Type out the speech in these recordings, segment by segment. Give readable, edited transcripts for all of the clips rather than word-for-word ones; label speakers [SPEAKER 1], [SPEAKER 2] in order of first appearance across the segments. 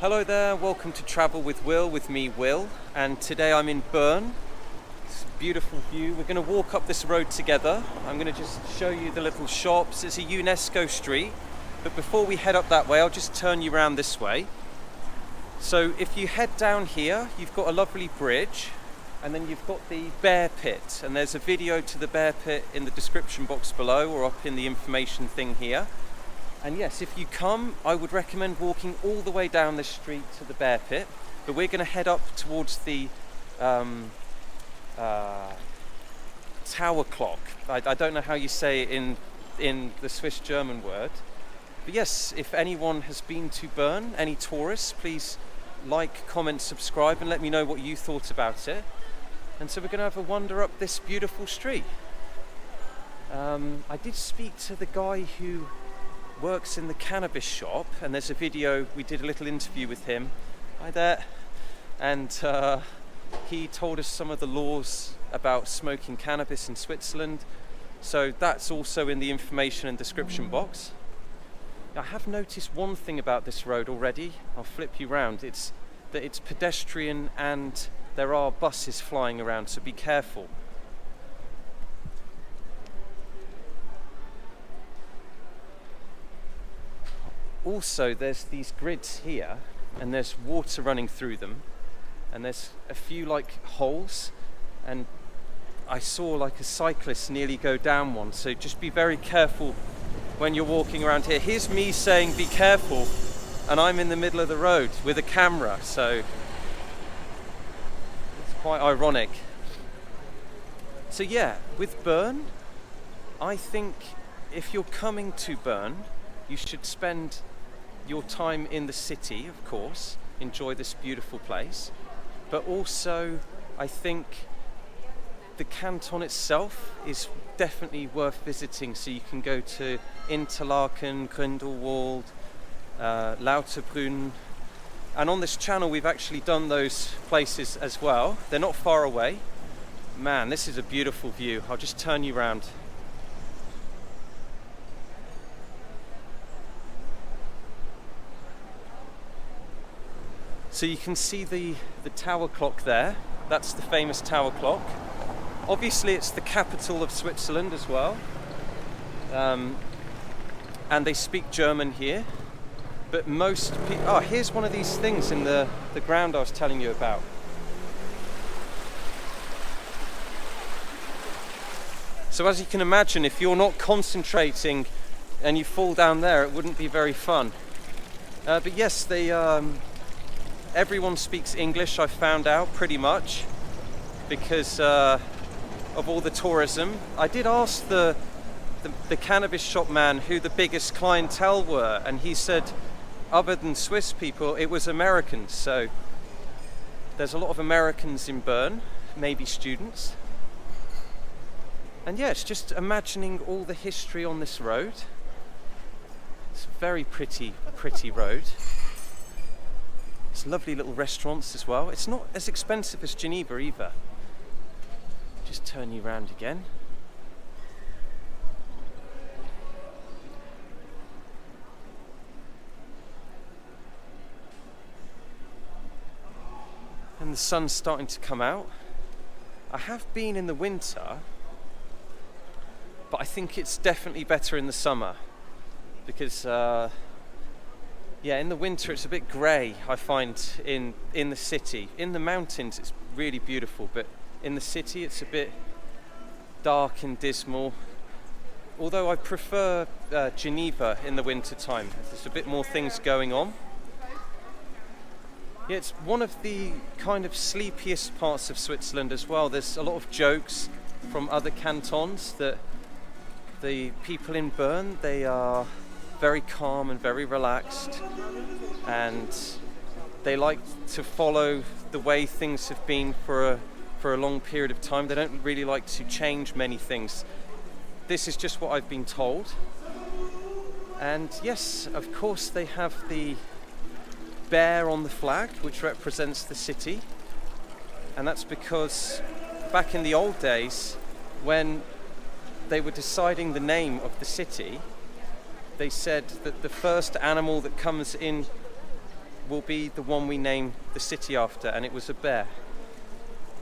[SPEAKER 1] Hello there, welcome to Travel with Will, with me Will, and today I'm in Bern. It's a beautiful view. We're going to walk up this road together. I'm going to just show you the little shops. It's a UNESCO street, but before we head up that way, I'll just turn you around this way. So if you head down here, you've got a lovely bridge, and then you've got the bear pit, and there's a video to the bear pit in the description box below or up in the information thing here. And yes, if you come, I would recommend walking all the way down this street to the bear pit, but we're going to head up towards the tower clock. I don't know how you say it in the Swiss German word. But yes, if anyone has been to Bern, any tourists, please like, comment, subscribe and let me know what you thought about it. And so we're going to have a wander up this beautiful street. I did speak to the guy who works in the cannabis shop, and there's a video, we did a little interview with him. Hi there. And he told us some of the laws about smoking cannabis in Switzerland, so that's also in the information and description box. I have noticed one thing about this road already. I'll flip you round. It's that it's pedestrian and there are buses flying around, so be careful. Also, there's these grids here, and there's water running through them, and there's a few like holes, and I saw like a cyclist nearly go down one, so just be very careful when you're walking around here. Here's me saying be careful, and I'm in the middle of the road with a camera, so it's quite ironic. So yeah, with Bern, I think if you're coming to Bern, you should spend your time in the city, of course, enjoy this beautiful place, but also I think the canton itself is definitely worth visiting, so you can go to Interlaken, Grindelwald, Lauterbrunn, and on this channel we've actually done those places as well. They're not far away. Man, this is a beautiful view. I'll just turn you around. So you can see the tower clock there. That's the famous tower clock. Obviously it's the capital of Switzerland as well. And they speak German here. But most people... Oh, here's one of these things in the ground I was telling you about. So as you can imagine, if you're not concentrating and you fall down there, it wouldn't be very fun. But yes, they... everyone speaks English, I've found out, pretty much, because of all the tourism. I did ask the cannabis shop man who the biggest clientele were, and he said, other than Swiss people, it was Americans. So there's a lot of Americans in Bern, maybe students. And yeah, it's just imagining all the history on this road. It's a very pretty road. It's lovely little restaurants as well. It's not as expensive as Geneva either. Just turn you around again. And the sun's starting to come out. I have been in the winter, but I think it's definitely better in the summer, because yeah, in the winter it's a bit grey, I find, in the city. In the mountains it's really beautiful, but in the city it's a bit dark and dismal. Although I prefer Geneva in the winter time. There's a bit more things going on. Yeah, it's one of the kind of sleepiest parts of Switzerland as well. There's a lot of jokes from other cantons that the people in Bern, they are very calm and very relaxed, and they like to follow the way things have been for a long period of time. They don't really like to change many things. This is just what I've been told. And yes, of course they have the bear on the flag, which represents the city, and that's because back in the old days, when they were deciding the name of the city, they said that the first animal that comes in will be the one we name the city after, and it was a bear.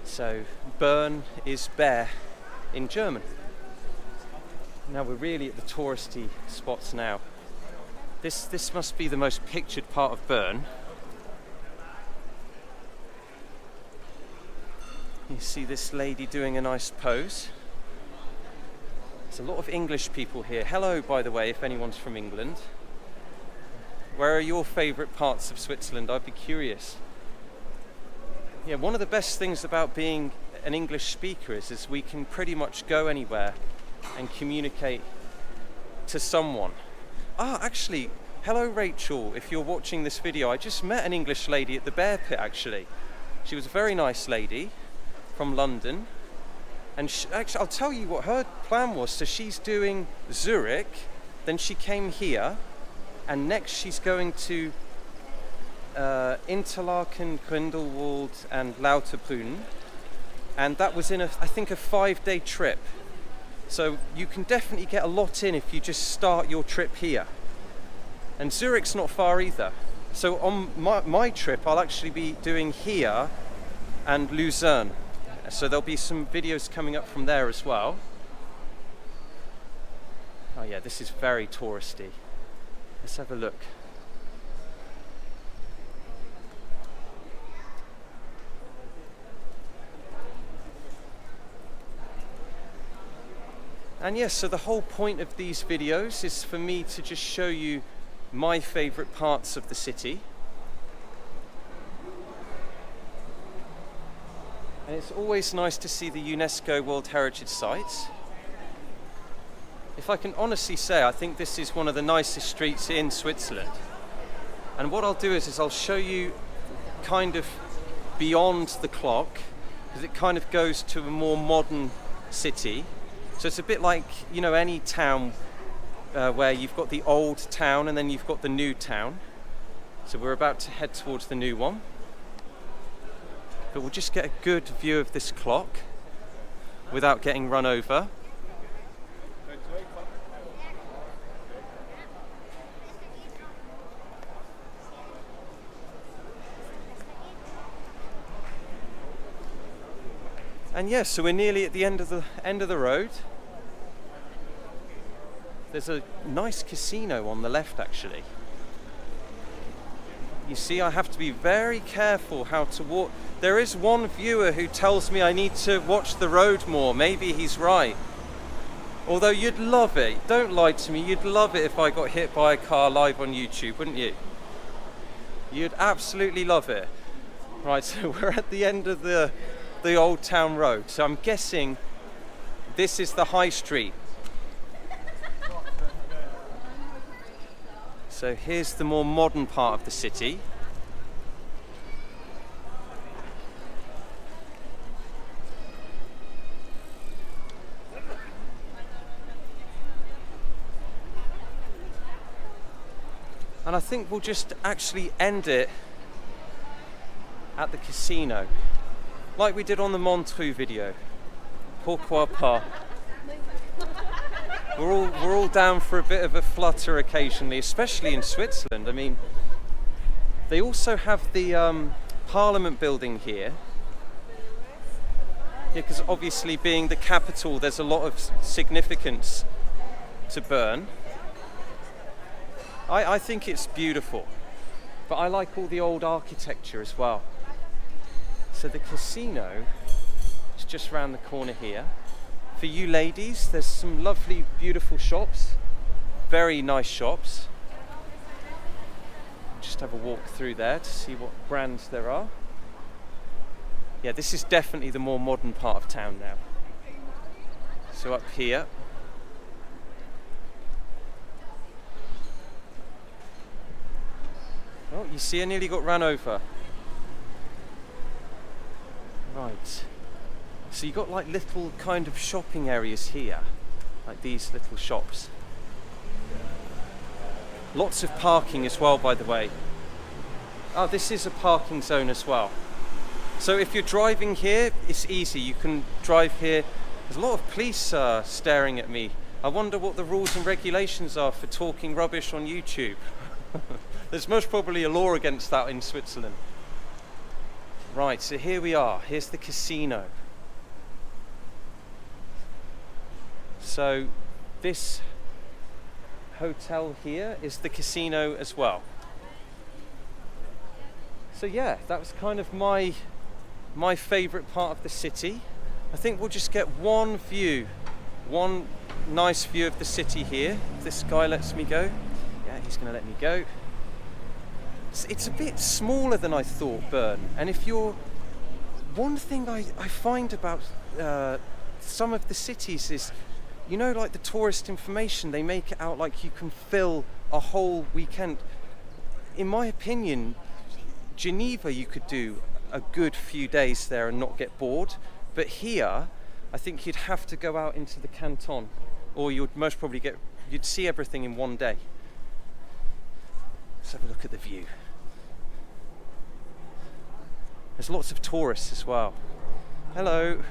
[SPEAKER 1] So Bern is bear in German. Now we're really at the touristy spots now. This must be the most pictured part of Bern. You see this lady doing a nice pose. There's a lot of English people here. Hello, by the way, if anyone's from England. Where are your favourite parts of Switzerland? I'd be curious. Yeah, one of the best things about being an English speaker is we can pretty much go anywhere and communicate to someone. Actually, hello Rachel, if you're watching this video. I just met an English lady at the Bear Pit, actually. She was a very nice lady from London. And actually, I'll tell you what her plan was. So she's doing Zurich, then she came here, and next she's going to Interlaken, Grindelwald and Lauterbrunnen, and that was in I think a 5-day trip. So you can definitely get a lot in if you just start your trip here. And Zurich's not far either. So on my trip I'll actually be doing here and Lucerne. So there'll be some videos coming up from there as well. Oh yeah, this is very touristy. Let's have a look. And yes, so the whole point of these videos is for me to just show you my favourite parts of the city. And it's always nice to see the UNESCO World Heritage Sites. If I can honestly say, I think this is one of the nicest streets in Switzerland. And what I'll do is I'll show you kind of beyond the clock, because it kind of goes to a more modern city. So it's a bit like, you know, any town where you've got the old town and then you've got the new town. So we're about to head towards the new one. But we'll just get a good view of this clock without getting run over. And yes, so we're nearly at the end of the road. There's a nice casino on the left, actually. You see, I have to be very careful how to walk. There is one viewer who tells me I need to watch the road more. Maybe he's right. Although you'd love it. Don't lie to me. You'd love it if I got hit by a car live on YouTube, wouldn't you? You'd absolutely love it. Right, so we're at the end of the Old Town Road. So I'm guessing this is the High Street. So here's the more modern part of the city. And I think we'll just actually end it at the casino, like we did on the Montreux video. Pourquoi pas? We're all down for a bit of a flutter occasionally, especially in Switzerland. I mean, they also have the Parliament building here. Yeah, because obviously being the capital, there's a lot of significance to Bern. I think it's beautiful, but I like all the old architecture as well. So the casino is just round the corner here. For you ladies, there's some lovely, beautiful shops, very nice shops. Just have a walk through there to see what brands there are. Yeah, this is definitely the more modern part of town now. So up here, oh, you see, I nearly got run over. Right. So you've got like little kind of shopping areas here, like these little shops. Lots of parking as well, by the way. Oh, this is a parking zone as well. So if you're driving here, it's easy. You can drive here. There's a lot of police staring at me. I wonder what the rules and regulations are for talking rubbish on YouTube. There's most probably a law against that in Switzerland. Right, so here we are. Here's the casino. So this hotel here is the casino as well. So yeah, that was kind of my favourite part of the city. I think we'll just get one nice view of the city here. If this guy lets me go. Yeah, he's going to let me go. It's a bit smaller than I thought, Bern. And if you're... One thing I find about some of the cities is, you know, like the tourist information, they make it out like you can fill a whole weekend. In my opinion, Geneva, you could do a good few days there and not get bored. But here, I think you'd have to go out into the canton, or you'd most probably you'd see everything in one day. Let's have a look at the view. There's lots of tourists as well. Hello.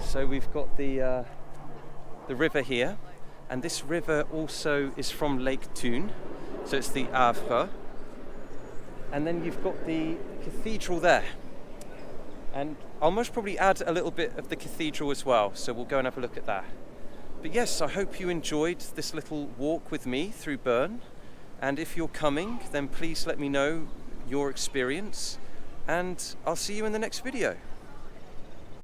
[SPEAKER 1] So we've got the river here, and this river also is from Lake Thun, so it's the Aare. And then you've got the cathedral there. And I'll most probably add a little bit of the cathedral as well, so we'll go and have a look at that. But yes, I hope you enjoyed this little walk with me through Bern. And if you're coming, then please let me know your experience, and I'll see you in the next video.